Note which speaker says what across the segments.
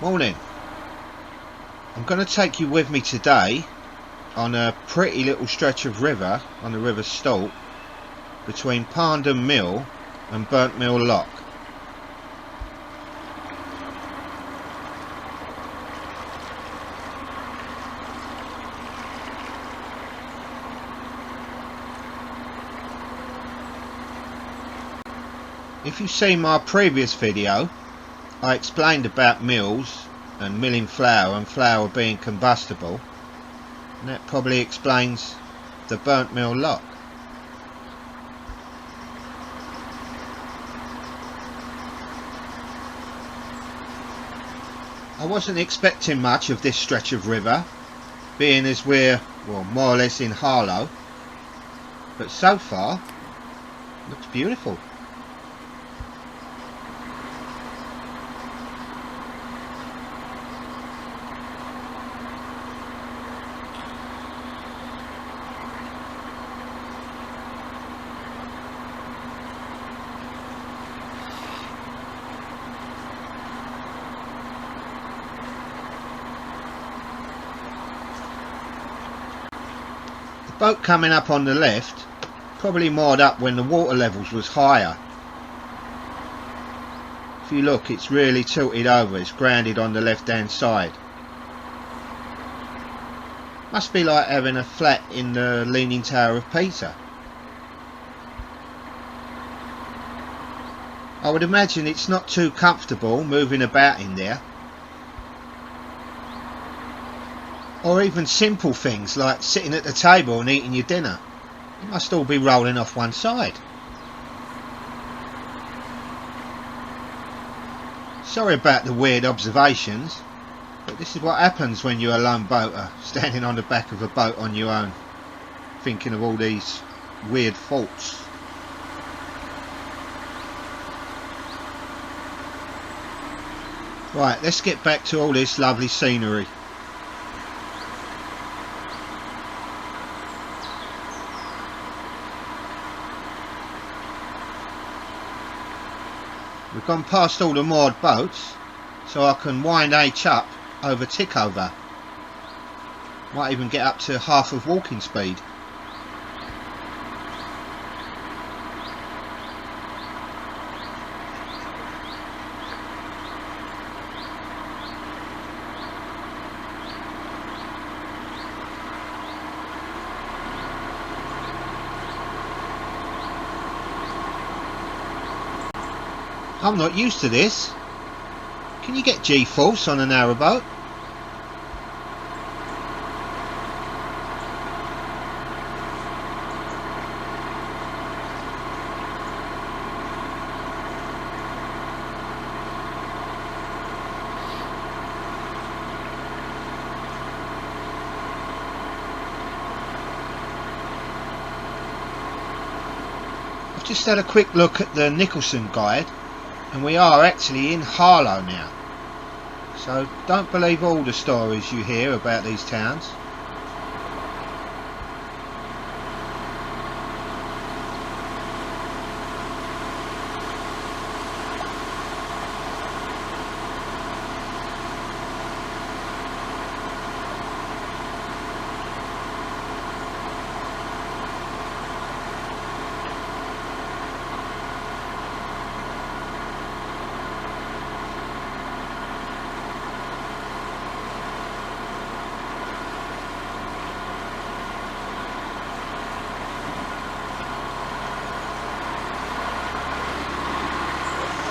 Speaker 1: Morning. I'm going to take you with me today on a pretty little stretch of river on the River Stort between Parndon Mill and Burnt Mill Lock. If you've seen my previous video, I explained about mills and milling flour and flour being combustible, and that probably explains the Burnt Mill Lock. I wasn't expecting much of this stretch of river, being as we're, well, more or less in Harlow, but so far it looks beautiful. Boat coming up on the left probably moored up when the water levels was higher. If you look, it's really tilted over, it's grounded on the left hand side. Must be like having a flat in the Leaning Tower of Pisa. I would imagine it's not too comfortable moving about in there. Or even simple things like sitting at the table and eating your dinner. It must all be rolling off one side. Sorry about the weird observations, but this is what happens when you're a lone boater, standing on the back of a boat on your own, thinking of all these weird thoughts. Right, let's get back to all this lovely scenery. We've gone past all the moored boats, so I can wind Aitch up over Tickover. Might even get up to half of walking speed. I'm not used to this. Can you get G-force on a narrowboat? I've just had a quick look at the Nicholson guide, and we are actually in Harlow now, so don't believe all the stories you hear about these towns.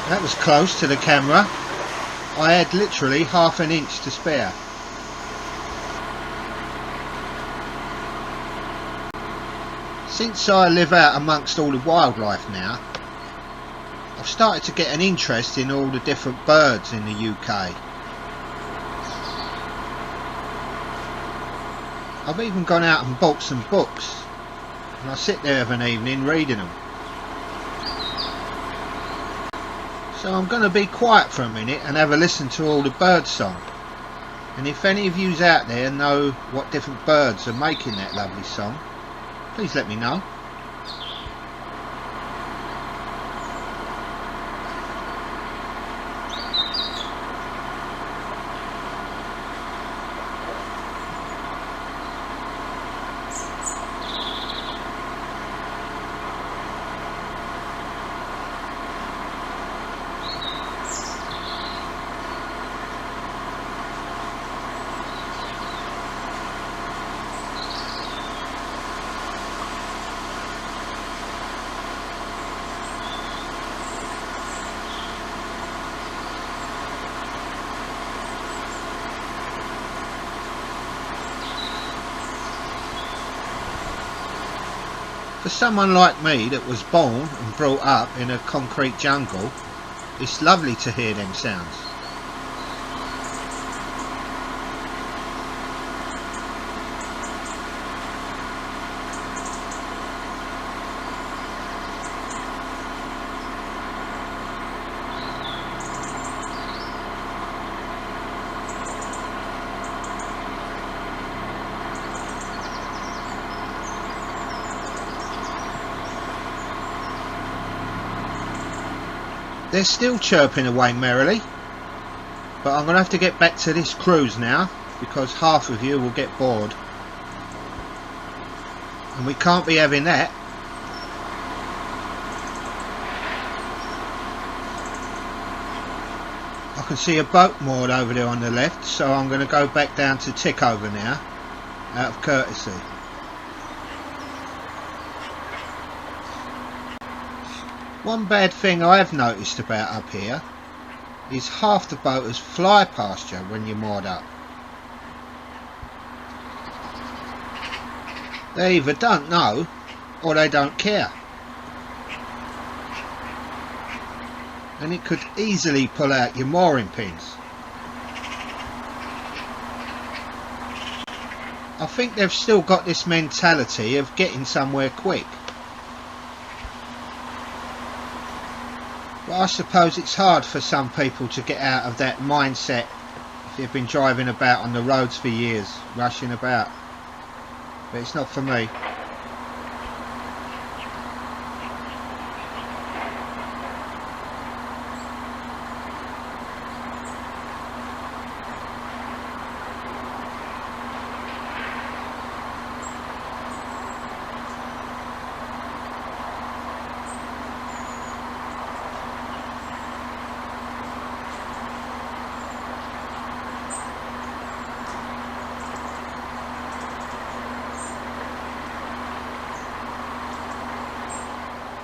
Speaker 1: That was close to the camera. I had literally half an inch to spare. Since I live out amongst all the wildlife now, I've started to get an interest in all the different birds in the UK. I've even gone out and bought some books, and I sit there of an evening reading them. So I'm going to be quiet for a minute and have a listen to all the bird song. And if any of yous out there know what different birds are making that lovely song, please let me know. For someone like me that was born and brought up in a concrete jungle, it's lovely to hear them sounds. They're still chirping away merrily, but I'm going to have to get back to this cruise now because half of you will get bored, and we can't be having that. I can see a boat moored over there on the left, so I'm going to go back down to Tickover now out of courtesy. One bad thing I have noticed about up here is half the boaters fly past you when you're moored up. They either don't know or they don't care. And it could easily pull out your mooring pins. I think they've still got this mentality of getting somewhere quick. But I suppose it's hard for some people to get out of that mindset if they've been driving about on the roads for years, rushing about. But it's not for me.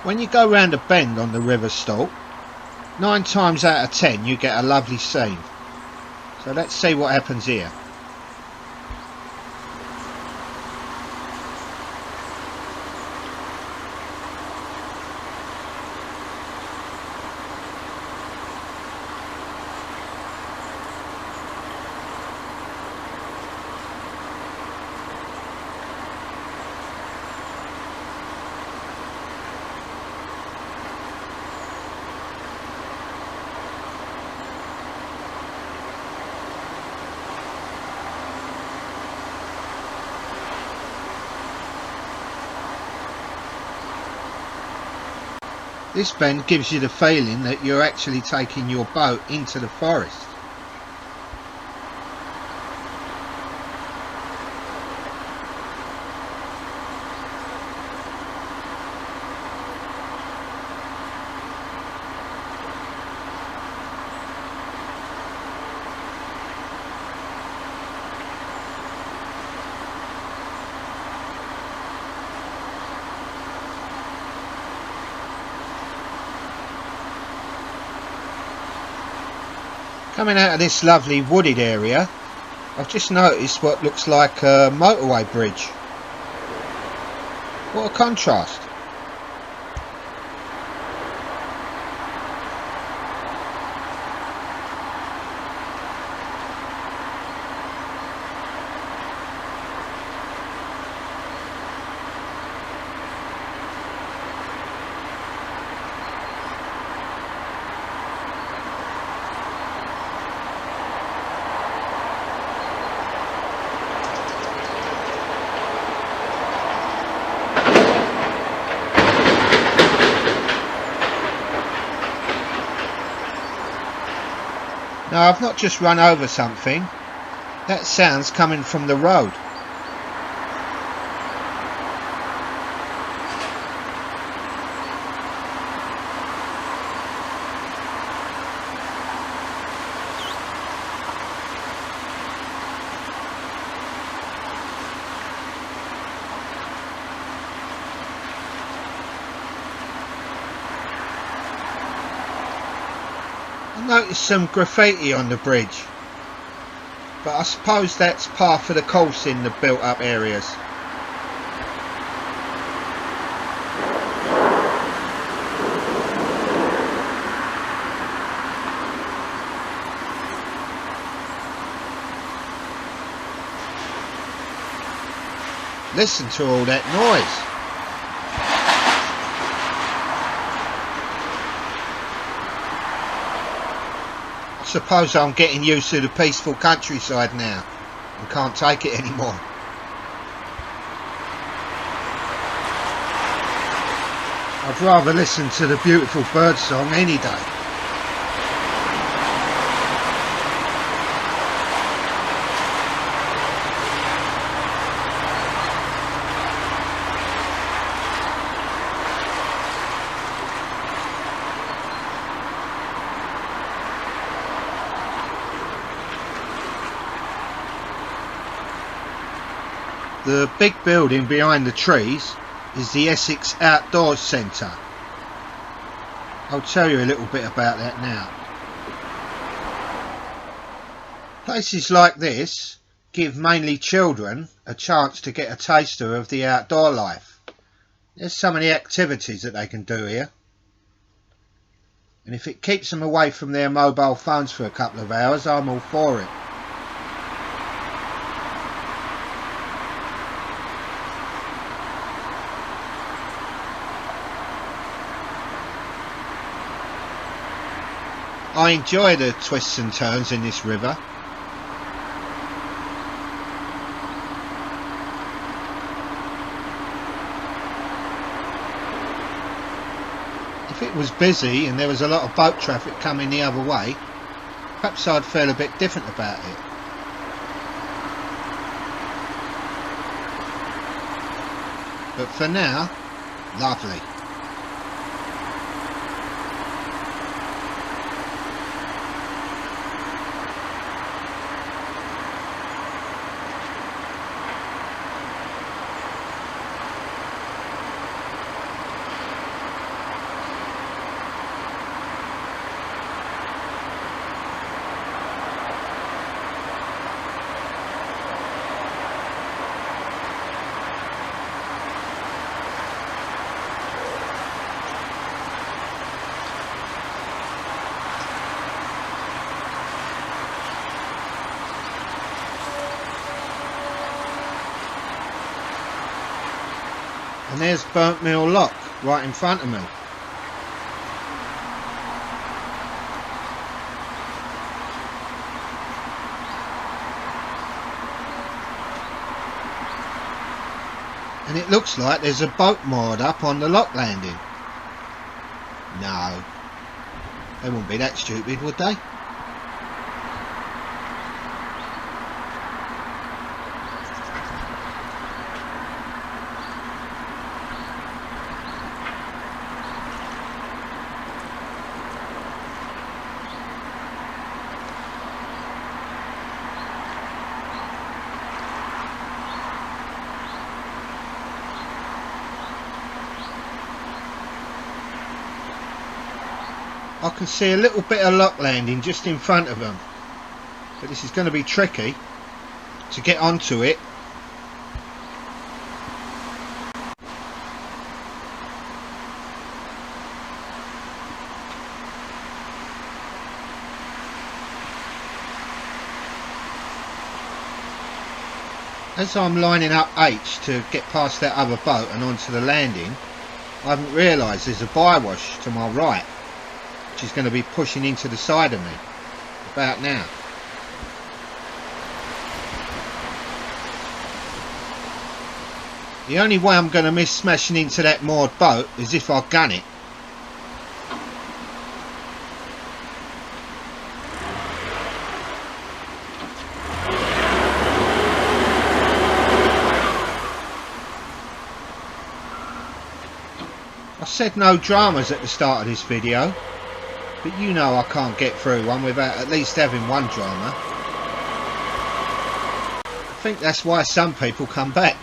Speaker 1: When you go round a bend on the River Stort, 9 times out of 10 you get a lovely scene. So let's see what happens here. This bend gives you the feeling that you're actually taking your boat into the forest. Coming out of this lovely wooded area, I've just noticed what looks like a motorway bridge. What a contrast. Now I've not just run over something, that sound's coming from the road. I noticed some graffiti on the bridge, but I suppose that's par for the course in the built up areas. Listen to all that noise. I suppose I'm getting used to the peaceful countryside now and can't take it anymore. I'd rather listen to the beautiful bird song any day. The big building behind the trees is the Essex Outdoors Centre. I'll tell you a little bit about that now. Places like this give mainly children a chance to get a taster of the outdoor life. There's so many activities that they can do here. And if it keeps them away from their mobile phones for a couple of hours, I'm all for it. I enjoy the twists and turns in this river. If it was busy and there was a lot of boat traffic coming the other way, perhaps I'd feel a bit different about it. But for now, lovely. And there's Burnt Mill Lock right in front of me. And it looks like there's a boat moored up on the lock landing. No, they wouldn't be that stupid, would they? I can see a little bit of lock landing just in front of them, but this is going to be tricky to get onto it. As I'm lining up Aitch to get past that other boat and onto the landing, I haven't realised there's a bywash to my right, which is going to be pushing into the side of me about now. The only way I'm going to miss smashing into that moored boat is if I gun it. I said no dramas at the start of this video, but you know I can't get through one without at least having one drama. I think that's why some people come back.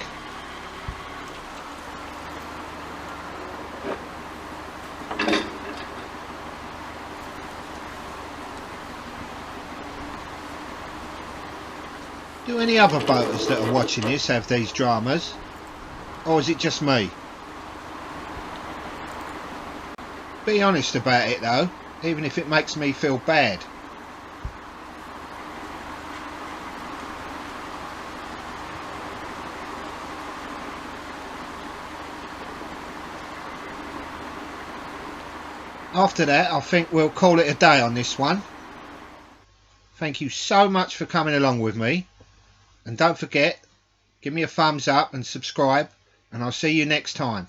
Speaker 1: Do any other boaters that are watching this have these dramas? Or is it just me? Be honest about it though, even if it makes me feel bad. After that, I think we'll call it a day on this one. Thank you so much for coming along with me, and don't forget, give me a thumbs up and subscribe, and I'll see you next time.